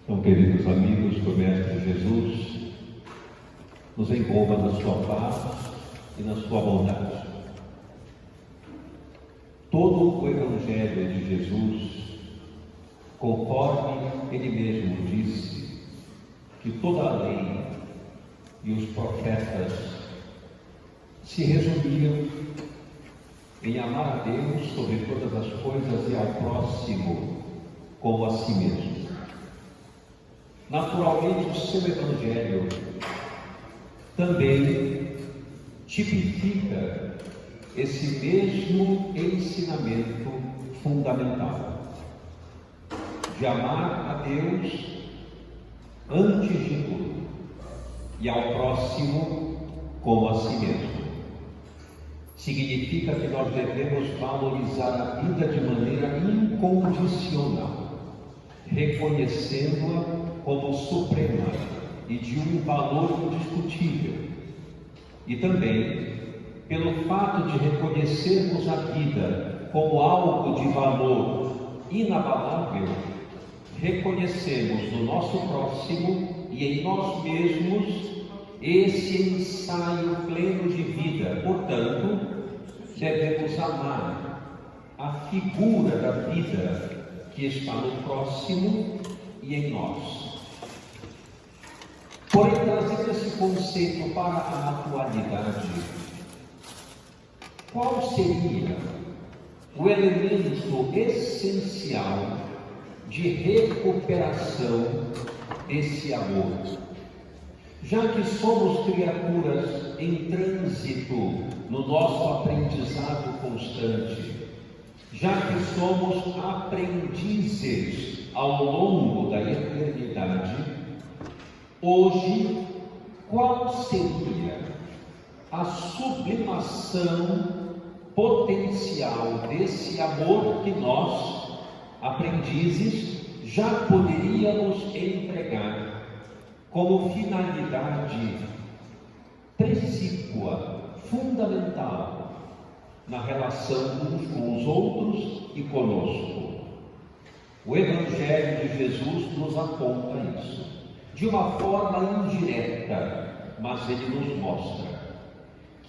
Então, queridos amigos, que o Mestre Jesus nos envolva na sua paz e na sua bondade. Todo o Evangelho de Jesus, conforme ele mesmo disse, que toda a lei e os profetas se resumiam em amar a Deus sobre todas as coisas e ao próximo como a si mesmo. Naturalmente, o seu Evangelho também tipifica esse mesmo ensinamento fundamental de amar a Deus antes de tudo e ao próximo como a si mesmo. Significa que nós devemos valorizar a vida de maneira incondicional, reconhecendo-a como suprema e de um valor indiscutível. E também, pelo fato de reconhecermos a vida como algo de valor inabalável, reconhecemos no nosso próximo e em nós mesmos esse ensaio pleno de vida. Portanto, devemos amar a figura da vida que está no próximo e em nós. Porém, trazendo esse conceito para a atualidade, qual seria o elemento essencial de recuperação desse amor? Já que somos criaturas em trânsito no nosso aprendizado constante, já que somos aprendizes ao longo da eternidade, hoje, qual seria a sublimação potencial desse amor que nós, aprendizes, já poderíamos entregar como finalidade precípua, fundamental, na relação uns com os outros e conosco? O Evangelho de Jesus nos aponta isso de uma forma indireta, mas ele nos mostra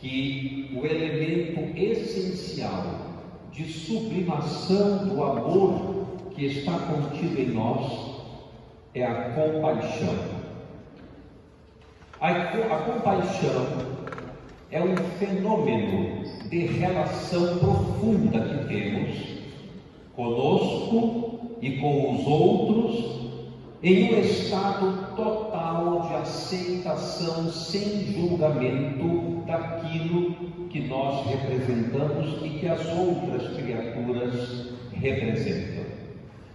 que o elemento essencial de sublimação do amor que está contido em nós é a compaixão. A compaixão é um fenômeno de relação profunda que temos conosco e com os outros, em um estado total de aceitação sem julgamento daquilo que nós representamos e que as outras criaturas representam.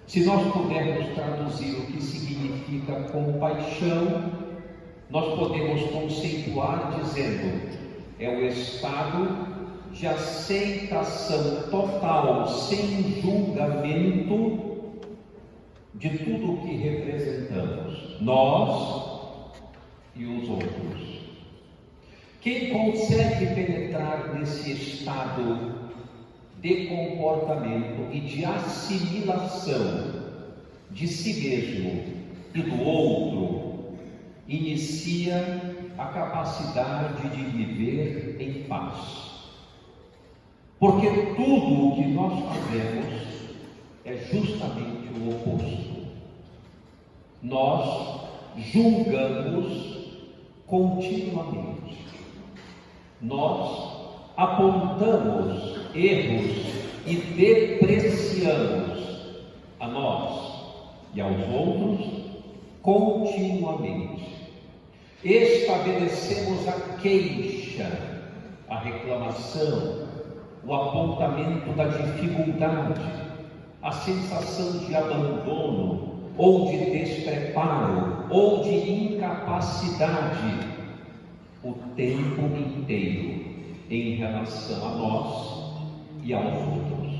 Se nós pudermos traduzir o que significa compaixão, nós podemos conceituar dizendo: é o estado de aceitação total, sem julgamento, de tudo o que representamos, nós e os outros. Quem consegue penetrar nesse estado de comportamento e de assimilação de si mesmo e do outro, inicia a capacidade de viver em paz. Porque tudo o que nós fazemos é justamente o oposto. Nós julgamos continuamente. Nós apontamos erros e depreciamos a nós e aos outros continuamente. Estabelecemos a queixa, a reclamação, o apontamento da dificuldade, a sensação de abandono, ou de despreparo, ou de incapacidade, o tempo inteiro em relação a nós e aos outros.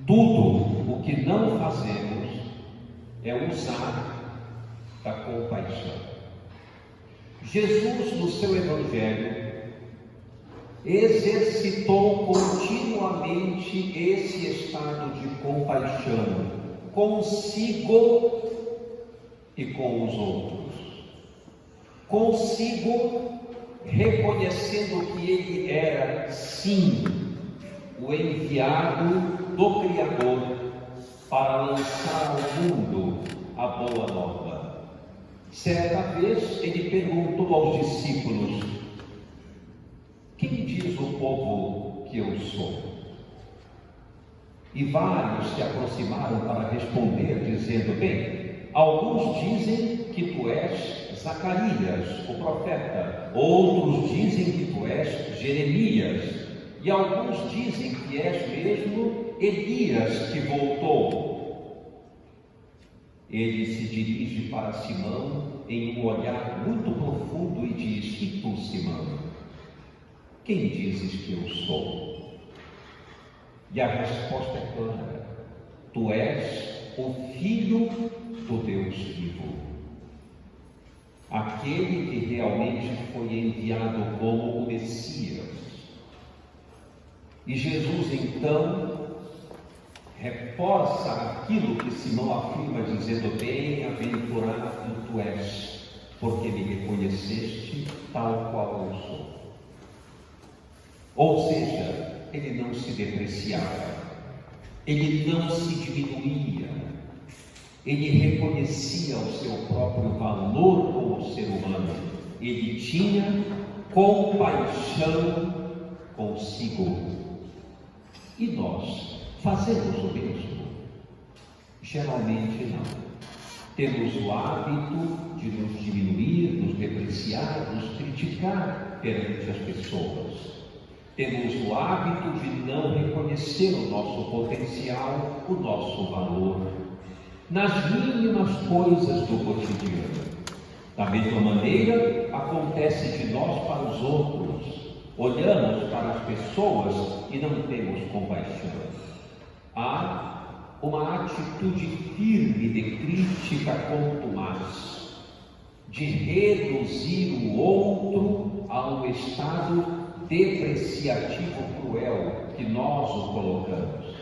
Tudo o que não fazemos é usar da compaixão. Jesus, no seu Evangelho, exercitou continuamente esse estado de compaixão consigo e com os outros. Consigo, reconhecendo que ele era, sim, o enviado do Criador para lançar ao mundo a boa nova. Certa vez ele perguntou aos discípulos: quem diz o povo que eu sou? E vários se aproximaram para responder, dizendo: bem, alguns dizem que tu és Zacarias, o profeta, outros dizem que tu és Jeremias, e alguns dizem que és mesmo Elias que voltou. Ele se dirige para Simão em um olhar muito profundo e diz: e tu, Simão, quem dizes que eu sou? E a resposta é clara: tu és o Filho do Deus vivo, aquele que realmente foi enviado como o Messias. E Jesus então reforça aquilo que Simão afirma, dizendo: bem-aventurado tu és, porque me reconheceste tal qual eu sou. Ou seja, ele não se depreciava, ele não se diminuía, ele reconhecia o seu próprio valor como ser humano, ele tinha compaixão consigo. E nós fazemos o mesmo? Geralmente não. Temos o hábito de nos diminuir, nos depreciar, nos criticar perante as pessoas. Temos o hábito de não reconhecer o nosso potencial, o nosso valor, nas mínimas coisas do cotidiano. Da mesma maneira, acontece de nós para os outros. Olhamos para as pessoas e não temos compaixão. Há uma atitude firme de crítica contumaz, de reduzir o outro a um estado depreciativo cruel que nós o colocamos.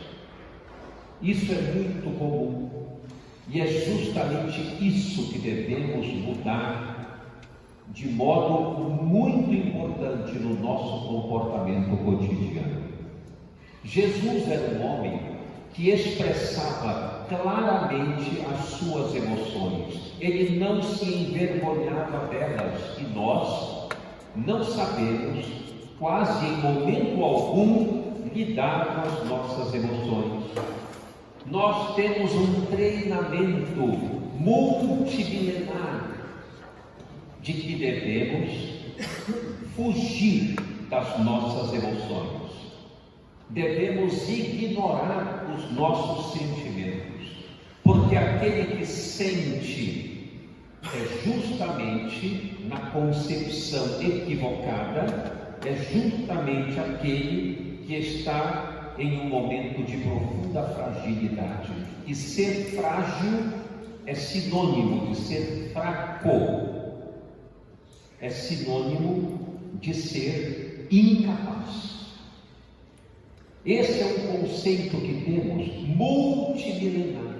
Isso é muito comum e é justamente isso que devemos mudar de modo muito importante no nosso comportamento cotidiano. Jesus era um homem que expressava claramente as suas emoções, ele não se envergonhava delas, e nós não sabemos quase em momento algum lidar com as nossas emoções. Nós temos um treinamento multimilenar de que devemos fugir das nossas emoções, devemos ignorar os nossos sentimentos, porque aquele que sente é justamente, na concepção equivocada, é justamente aquele que está em um momento de profunda fragilidade. E ser frágil é sinônimo de ser fraco, é sinônimo de ser incapaz. Esse é um conceito que temos multimilenar.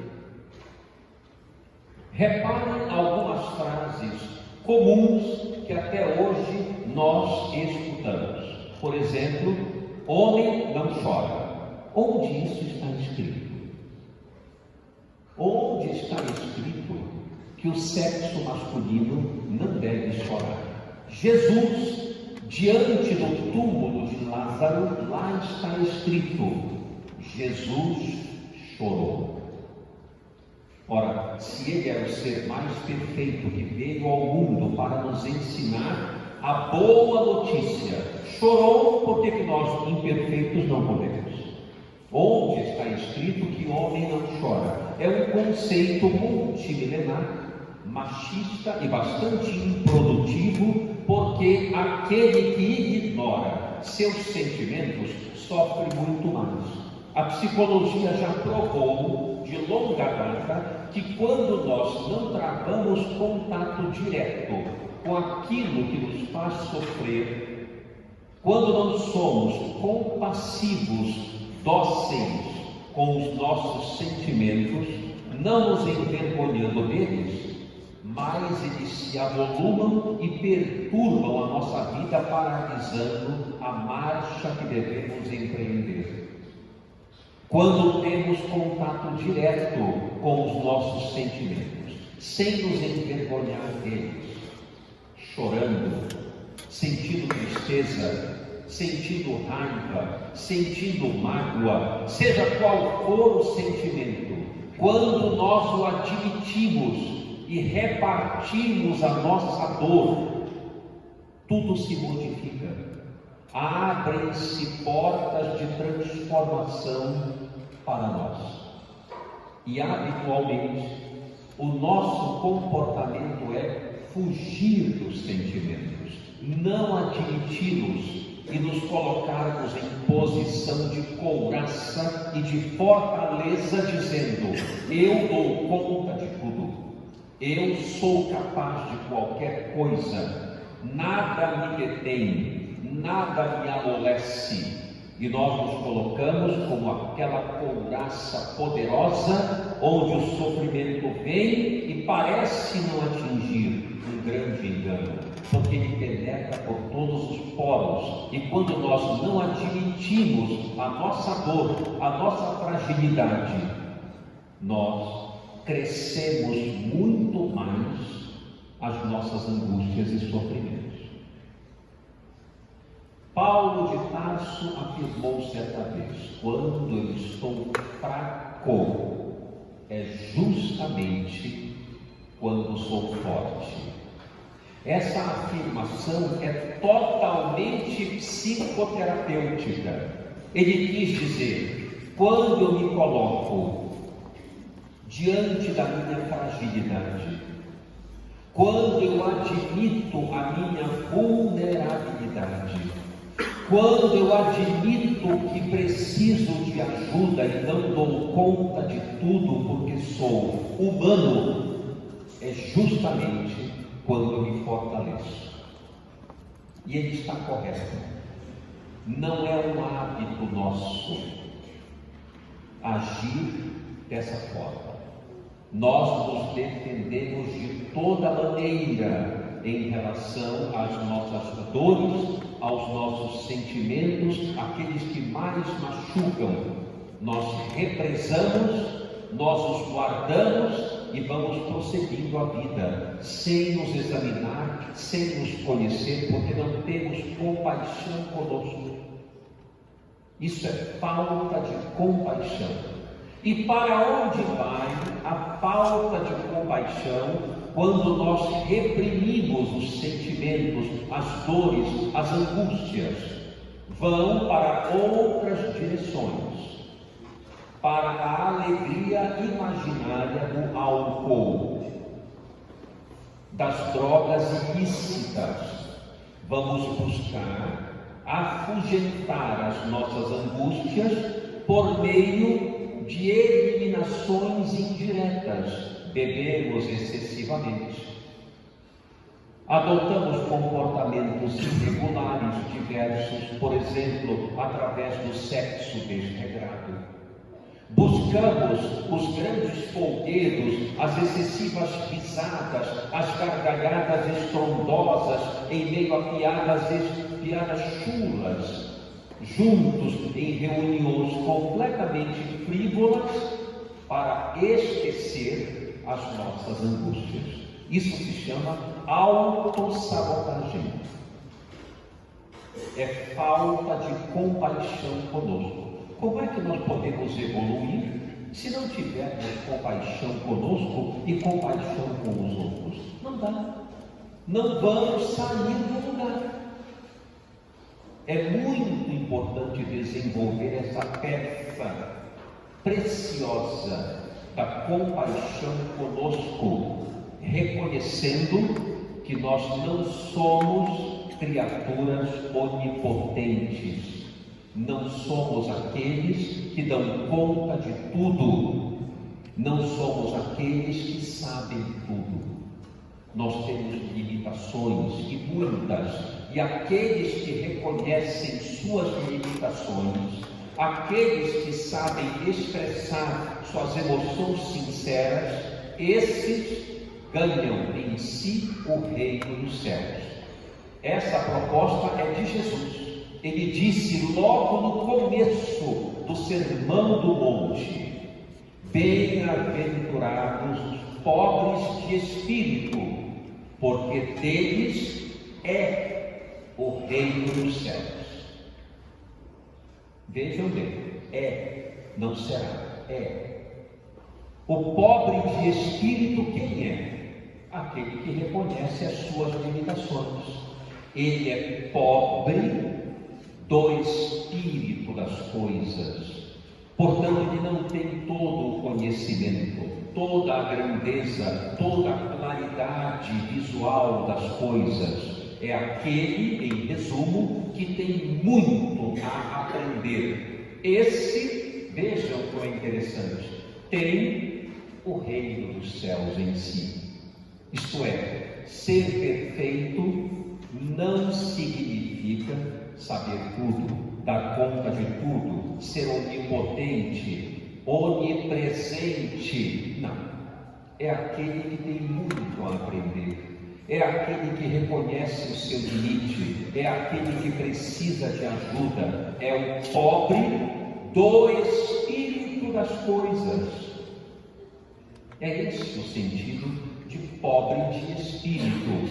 Reparem algumas frases comuns que até hoje nós escutamos. Por exemplo, homem não chora. Onde isso está escrito? Onde está escrito que o sexo masculino não deve chorar? Jesus, diante do túmulo de Lázaro, lá está escrito: Jesus chorou. Ora, se ele era o ser mais perfeito que veio ao mundo para nos ensinar a boa notícia, chorou, porque que nós imperfeitos não podemos? Onde está escrito que homem não chora? É um conceito multimilenar, machista e bastante improdutivo, porque aquele que ignora seus sentimentos sofre muito mais. A psicologia já provou de longa data que quando nós não travamos contato direto com aquilo que nos faz sofrer, quando não somos compassivos, dóceis com os nossos sentimentos, não nos envergonhando deles, mais eles se avolumam e perturbam a nossa vida, paralisando a marcha que devemos empreender. Quando temos contato direto com os nossos sentimentos, sem nos envergonhar deles, chorando, sentindo tristeza, sentindo raiva, sentindo mágoa, seja qual for o sentimento, quando nós o admitimos e repartimos a nossa dor, tudo se modifica. Abrem-se portas de transformação para nós. E habitualmente o nosso comportamento é fugir dos sentimentos, não admiti-los e nos colocarmos em posição de couraça e de fortaleza, dizendo: eu dou conta de tudo, eu sou capaz de qualquer coisa, nada me detém, nada me amolece. E nós nos colocamos como aquela couraça poderosa, onde o sofrimento vem e parece não atingir. Um grande engano, porque ele penetra por todos os poros, e quando nós não admitimos a nossa dor, a nossa fragilidade, nós crescemos muito mais as nossas angústias e sofrimentos. Paulo de Tarso afirmou certa vez: quando eu estou fraco, é justamente quando sou forte. Essa afirmação é totalmente psicoterapêutica. Ele quis dizer: quando eu me coloco diante da minha fragilidade, quando eu admito a minha vulnerabilidade, quando eu admito que preciso de ajuda e não dou conta de tudo porque sou humano, é justamente quando eu me fortaleço. E ele está correto. Não é um hábito nosso agir dessa forma. Nós nos defendemos de toda maneira em relação às nossas dores, aos nossos sentimentos, aqueles que mais machucam. Nós represamos, nós os guardamos e vamos prosseguindo a vida, sem nos examinar, sem nos conhecer, porque não temos compaixão conosco. Isso é falta de compaixão. E para onde vai a falta de compaixão quando nós reprimimos os sentimentos, as dores, as angústias? Vão para outras direções, para a alegria imaginária do álcool, das drogas ilícitas. Vamos buscar afugentar as nossas angústias por meio de eliminações indiretas. Bebemos excessivamente, adotamos comportamentos irregulares diversos, por exemplo, através do sexo desregrado. Buscamos os grandes folguedos, as excessivas risadas, as gargalhadas estrondosas em meio a piadas chulas, juntos em reuniões completamente frívolas, para esquecer as nossas angústias. Isso se chama autossabotagem. É falta de compaixão conosco. Como é que nós podemos evoluir se não tivermos compaixão conosco e compaixão com os outros? Não dá. Não vamos sair do lugar. É muito importante desenvolver essa peça preciosa da compaixão conosco, reconhecendo que nós não somos criaturas onipotentes, não somos aqueles que dão conta de tudo, não somos aqueles que sabem tudo. Nós temos limitações, e muitas, e aqueles que reconhecem suas limitações, aqueles que sabem expressar suas emoções sinceras, esses ganham em si o reino dos céus. Essa proposta é de Jesus. Ele disse logo no começo do Sermão do Monte: bem-aventurados os pobres de espírito, porque deles é o reino dos céus. Vejam bem, não será, O pobre de espírito quem é? Aquele que reconhece as suas limitações. Ele é pobre do espírito das coisas. Portanto, ele não tem todo o conhecimento, toda a grandeza, toda a claridade visual das coisas. É aquele, em resumo, que tem muito a aprender. Esse, vejam como é interessante, tem o reino dos céus em si. Isto é, ser perfeito não significa saber tudo, dar conta de tudo, ser onipotente, onipresente. Não. É aquele que tem muito a aprender. É aquele que reconhece o seu limite. É aquele que precisa de ajuda. É o pobre do espírito das coisas. É esse o sentido de pobre de espírito.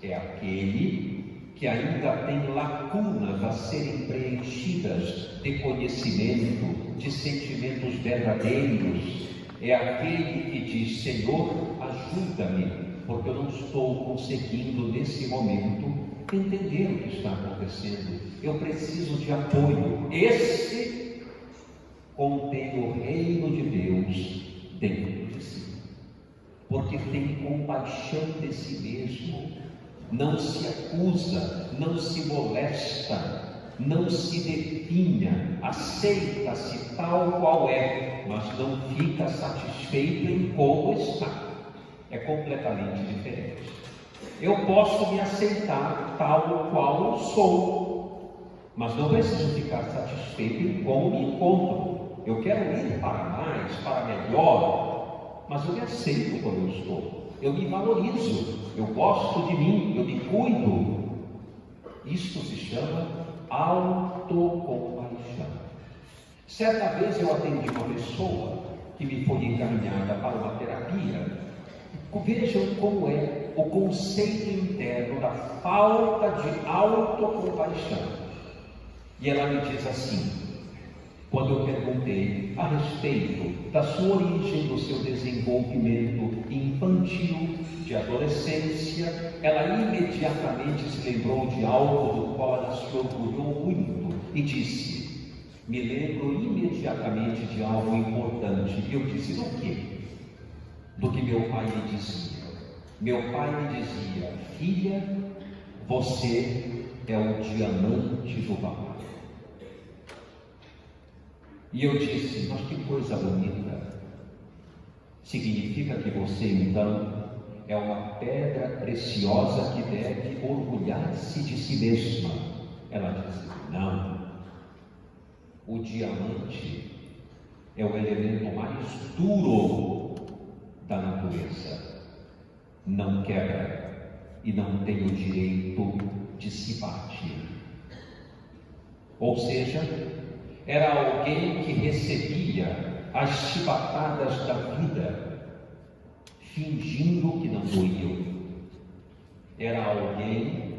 É aquele que ainda tem lacunas a serem preenchidas de conhecimento, de sentimentos verdadeiros. É aquele que diz: Senhor, ajuda-me, porque eu não estou conseguindo nesse momento entender o que está acontecendo. Eu preciso de apoio. Esse contém o reino de Deus dentro de si, porque tem compaixão de si mesmo. Não se acusa, não se molesta, não se definha, aceita-se tal qual é, mas não fica satisfeito em como está. É completamente diferente. Eu posso me aceitar tal qual eu sou, mas não preciso ficar satisfeito em como me encontro. Eu quero ir para mais, para melhor, mas eu me aceito como eu estou. Eu me valorizo, eu gosto de mim, eu me cuido. Isto se chama autocompaixão. Certa vez eu atendi uma pessoa que me foi encaminhada para uma terapia. Vejam como é o conceito interno da falta de autocompaixão. E ela me diz assim: quando eu perguntei a respeito da sua origem, do seu desenvolvimento infantil, de adolescência, ela imediatamente se lembrou de algo do qual ela se orgulhou muito e disse: me lembro imediatamente de algo importante. E eu disse: do quê? Do que meu pai me dizia. Meu pai me dizia: filha, você é o diamante do papai. E eu disse: mas que coisa bonita. Significa que você então é uma pedra preciosa que deve orgulhar-se de si mesma. Ela disse: não. O diamante é o elemento mais duro da natureza. Não quebra e não tem o direito de se bater. Ou seja, era alguém que recebia as chibatadas da vida, fingindo que não doíam. Era alguém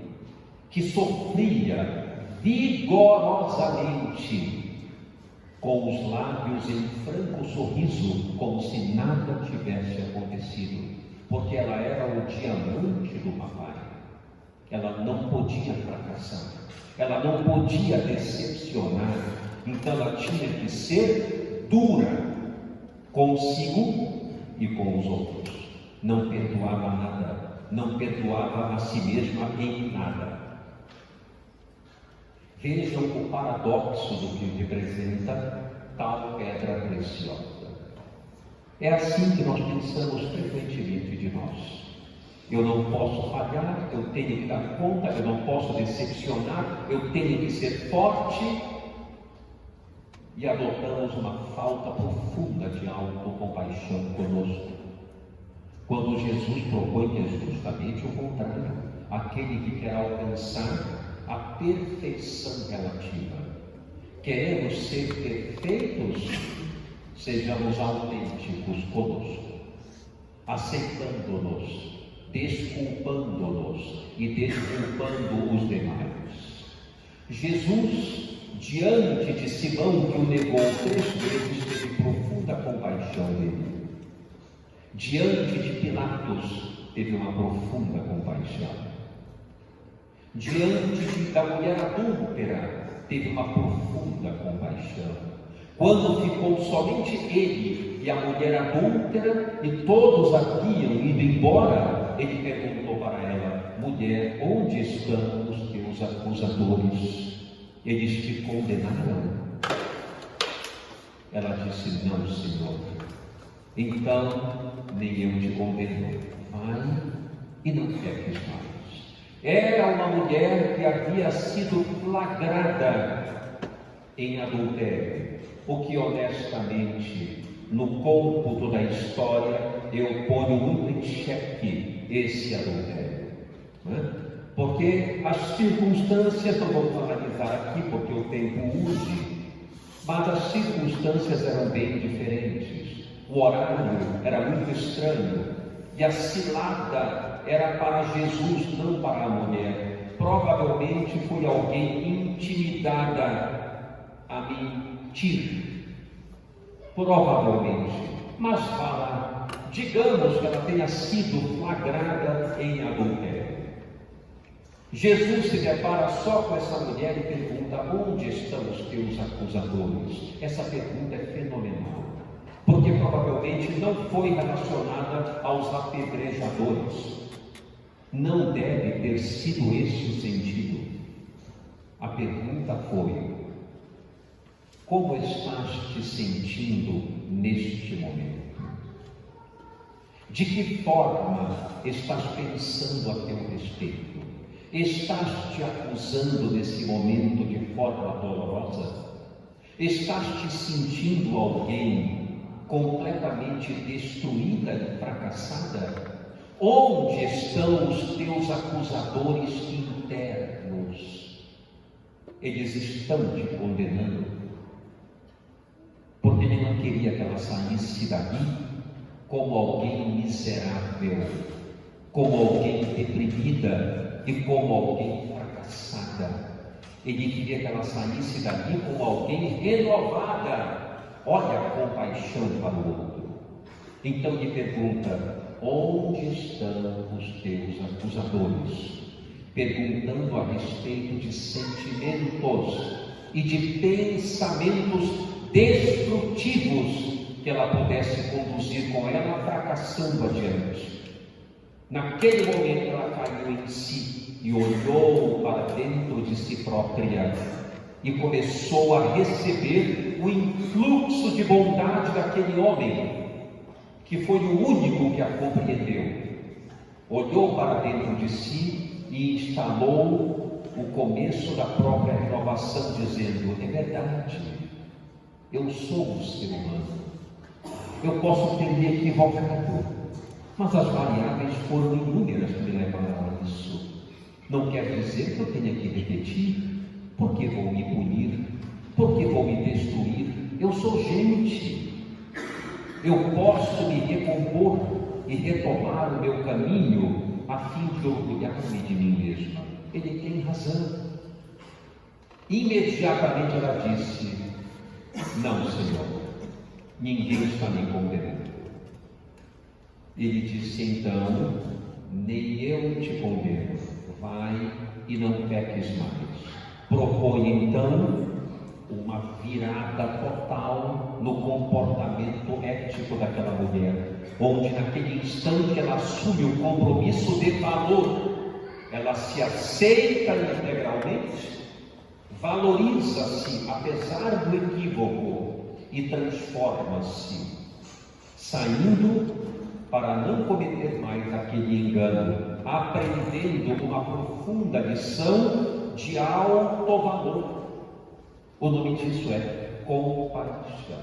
que sofria vigorosamente, com os lábios em franco sorriso, como se nada tivesse acontecido, porque ela era o diamante do papai. Ela não podia fracassar, ela não podia decepcionar. Então ela tinha que ser dura consigo e com os outros. Não perdoava nada, não perdoava a si mesma em nada. Vejam o paradoxo do que representa tal pedra preciosa. É assim que nós pensamos frequentemente de nós. Eu não posso falhar, eu tenho que dar conta, eu não posso decepcionar, eu tenho que ser forte. E adotamos uma falta profunda de autocompaixão conosco. quando Jesus propõe que é justamente o contrário, aquele que quer alcançar a perfeição relativa. Queremos ser perfeitos? Sejamos autênticos conosco, aceitando-nos, desculpando-nos e desculpando os demais. Jesus, diante de Simão que o negou 3 vezes, teve profunda compaixão dele. Diante de Pilatos, teve uma profunda compaixão. Diante da mulher adúltera, teve uma profunda compaixão. Quando ficou somente ele e a mulher adúltera, e todos haviam ido embora, ele perguntou para ela: mulher, onde estão os teus acusadores? Eles te condenaram? Ela disse: não, Senhor. Então, nem eu te condeno. Vai e não peques mais. Era uma mulher que havia sido flagrada em adultério, o que honestamente, no cômputo da história, eu ponho muito em xeque esse adultério, né? Porque as circunstâncias, não vamos analisar aqui porque o tempo urge, mas as circunstâncias eram bem diferentes. O horário era muito estranho e a cilada era para Jesus, não para a mulher. Provavelmente foi alguém intimidada a mentir, provavelmente, mas fala, digamos que ela tenha sido flagrada em adultério. Jesus se depara só com essa mulher e pergunta: onde estão os teus acusadores? Essa pergunta é fenomenal, porque provavelmente não foi relacionada aos apedrejadores. Não deve ter sido esse o sentido. A pergunta foi: como estás te sentindo neste momento? De que forma estás pensando a teu respeito? Estás te acusando nesse momento de forma dolorosa? Estás te sentindo alguém completamente destruída e fracassada? Onde estão os teus acusadores internos? Eles estão te condenando, porque ele não queria que ela saísse daqui como alguém miserável, como alguém deprimida e como alguém fracassada. Ele queria que ela saísse daqui como alguém renovada. Olha a compaixão para o outro. Então lhe pergunta: onde estão os teus acusadores? Perguntando a respeito de sentimentos e de pensamentos destrutivos que ela pudesse conduzir com ela, fracassando adiante. Naquele momento ela caiu em si e olhou para dentro de si própria e começou a receber o influxo de bondade daquele homem, que foi o único que a compreendeu. Olhou para dentro de si e instalou o começo da própria renovação, dizendo: é verdade, eu sou um ser humano, eu posso ter me equivocado, mas as variáveis foram inúmeras que me levaram a isso. Não quer dizer que eu tenha que repetir, porque vou me punir, porque vou me destruir. Eu sou gente, eu posso me recompor e retomar o meu caminho a fim de orgulhar-me de mim mesma. Ele tem razão. Imediatamente ela disse: não, Senhor, ninguém está me condenando. Ele disse: então, nem eu te condeno, vai e não peques mais. Propõe então uma virada total no comportamento ético daquela mulher, onde naquele instante ela assume o compromisso de valor, ela se aceita integralmente, valoriza-se apesar do equívoco e transforma-se, saindo para não cometer mais aquele engano, aprendendo uma profunda lição de alto valor. O nome disso é compaixão.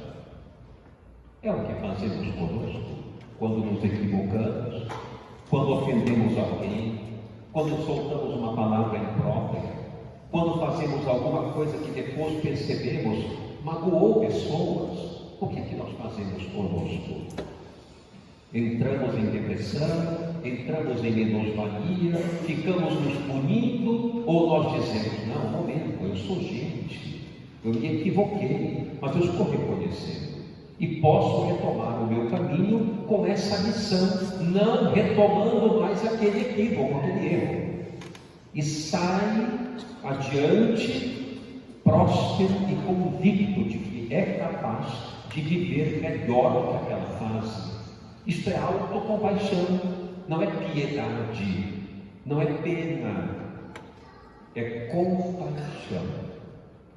É o que fazemos conosco. quando nos equivocamos, quando ofendemos alguém, quando soltamos uma palavra imprópria, quando fazemos alguma coisa que depois percebemos magoou pessoas. O que é que nós fazemos conosco? Entramos em depressão, entramos em menos-valia, ficamos nos punindo, ou nós dizemos, não, um momento, eu sou gente, eu me equivoquei, mas eu estou reconhecendo e posso retomar o meu caminho com essa missão, não retomando mais aquele equívoco, aquele erro, e sai adiante, próspero e convicto de que é capaz de viver melhor que aquela fase. Isto é autocompaixão, não é piedade, não é pena, é compaixão.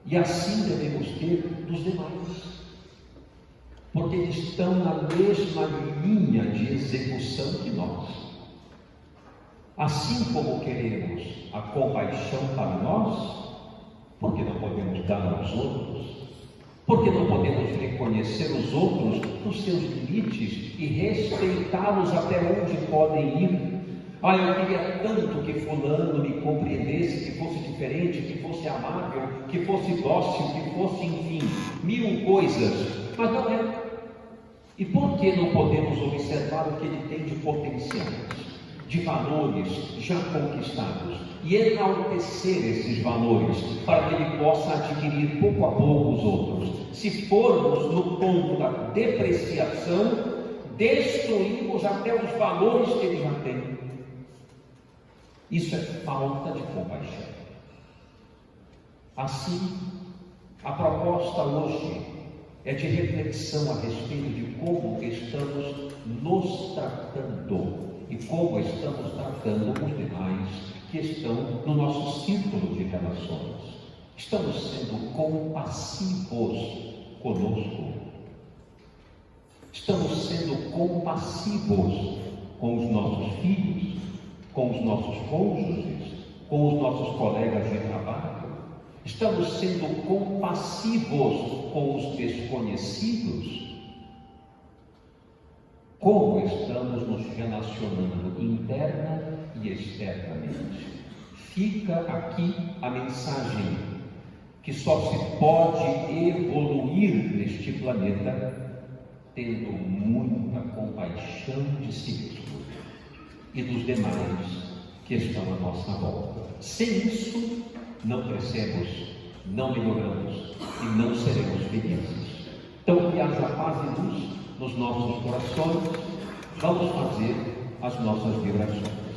E assim devemos ter dos demais, porque eles estão na mesma linha de execução que nós. Assim como queremos a compaixão para nós, por que não podemos dar aos outros? Por que não podemos reconhecer os outros nos seus limites e respeitá-los até onde podem ir? Eu queria tanto que fulano me compreendesse, que fosse diferente, que fosse amável, que fosse dócil, que fosse, enfim, mil coisas, mas não é. E por que não podemos observar o que ele tem de potenciais, de valores já conquistados, e enaltecer esses valores, para que ele possa adquirir pouco a pouco os outros? Se formos no ponto da depreciação, destruímos até os valores que ele já tem. Isso é falta de compaixão. Assim, a proposta hoje é de reflexão a respeito de como estamos nos tratando e como estamos tratando os demais que estão no nosso círculo de relações. Estamos sendo compassivos conosco. Estamos sendo compassivos com os nossos filhos, com os nossos cônjuges, com os nossos colegas de trabalho. Estamos sendo compassivos com os desconhecidos. Como estamos nos relacionando interna e externamente? Fica aqui a mensagem que só se pode evoluir neste planeta tendo muita compaixão de si mesmo e dos demais que estão à nossa volta. Sem isso, não crescemos, não melhoramos e não seremos felizes. Então, que haja paz e luz nos nossos corações. Vamos fazer as nossas vibrações.